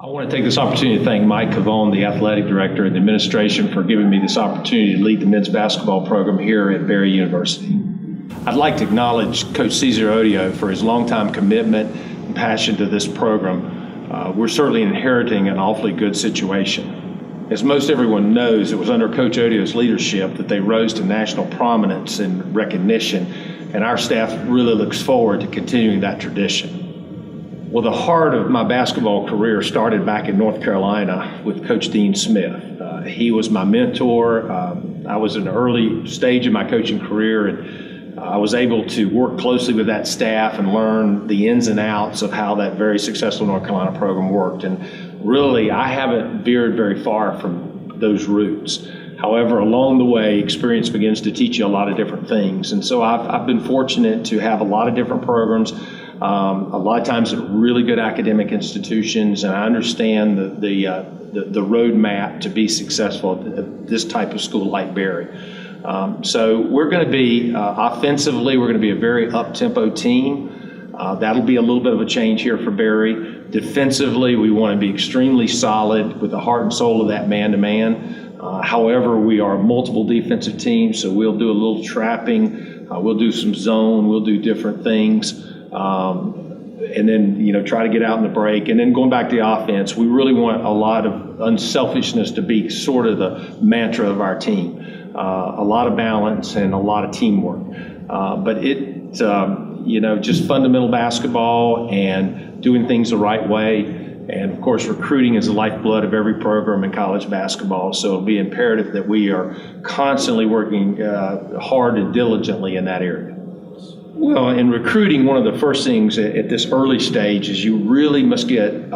I want to take this opportunity to thank Mike Cavone, the athletic director, and the administration for giving me this opportunity to lead the men's basketball program here at Berry University. I'd like to acknowledge Coach Cesar Odio for his longtime commitment and passion to this program. We're certainly inheriting an awfully good situation. As most everyone knows, it was under Coach Odio's leadership that they rose to national prominence and recognition, and our staff really looks forward to continuing that tradition. Well, the heart of my basketball career started back in North Carolina with Coach Dean Smith. He was my mentor. I was in an early stage of my coaching career, and I was able to work closely with that staff and learn the ins and outs of how that very successful North Carolina program worked. And really, I haven't veered very far from those roots. However, along the way, experience begins to teach you a lot of different things. And so I've been fortunate to have a lot of different programs, a lot of times at really good academic institutions, and I understand the roadmap to be successful at this type of school like Berry. So we're going to be, offensively, we're going to be a very up-tempo team. That'll be a little bit of a change here for Berry. Defensively, we want to be extremely solid with the heart and soul of that man-to-man. However, we are multiple defensive teams, so we'll do a little trapping. We'll do some zone. We'll do different things. And then, try to get out in the break. And then going back to the offense, we really want a lot of unselfishness to be sort of the mantra of our team. A lot of balance and a lot of teamwork. But just fundamental basketball and doing things the right way. And, of course, recruiting is the lifeblood of every program in college basketball. So it'll be imperative that we are constantly working hard and diligently in that area. Well, in recruiting, one of the first things at this early stage is you really must get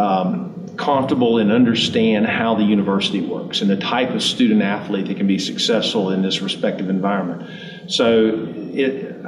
comfortable and understand how the university works and the type of student athlete that can be successful in this respective environment. So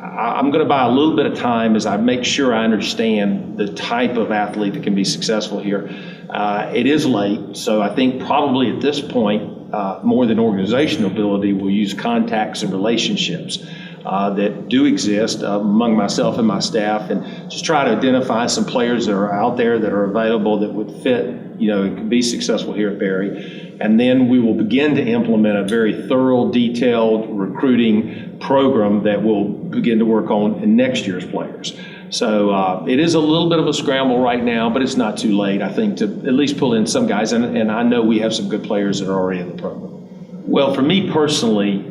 I'm going to buy a little bit of time as I make sure I understand the type of athlete that can be successful here. It is late, so I think probably at this point, more than organizational ability, we'll use contacts and relationships that do exist among myself and my staff, and just try to identify some players that are out there that are available that would fit, and can be successful here at Berry. And then we will begin to implement a very thorough, detailed recruiting program that we'll begin to work on in next year's players. So it is a little bit of a scramble right now, but it's not too late, I think, to at least pull in some guys. And I know we have some good players that are already in the program. Well, for me personally,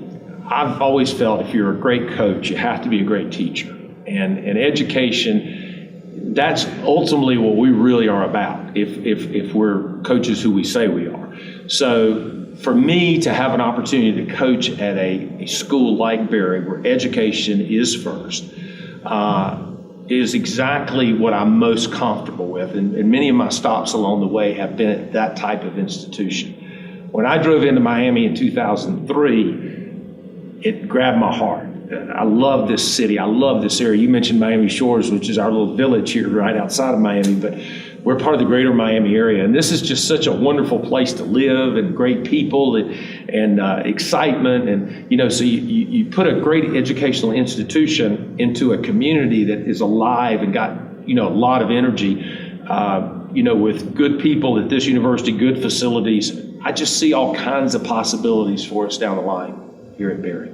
I've always felt if you're a great coach, you have to be a great teacher. And education, that's ultimately what we really are about if we're coaches who we say we are. So for me to have an opportunity to coach at a school like Berry, where education is first, is exactly what I'm most comfortable with. And many of my stops along the way have been at that type of institution. When I drove into Miami in 2003, it grabbed my heart. I love this city. I love this area. You mentioned Miami Shores, which is our little village here right outside of Miami, but we're part of the greater Miami area. And this is just such a wonderful place to live, and great people and excitement. And, so you put a great educational institution into a community that is alive and got, a lot of energy, with good people at this university, good facilities. I just see all kinds of possibilities for us down the line here at Berry.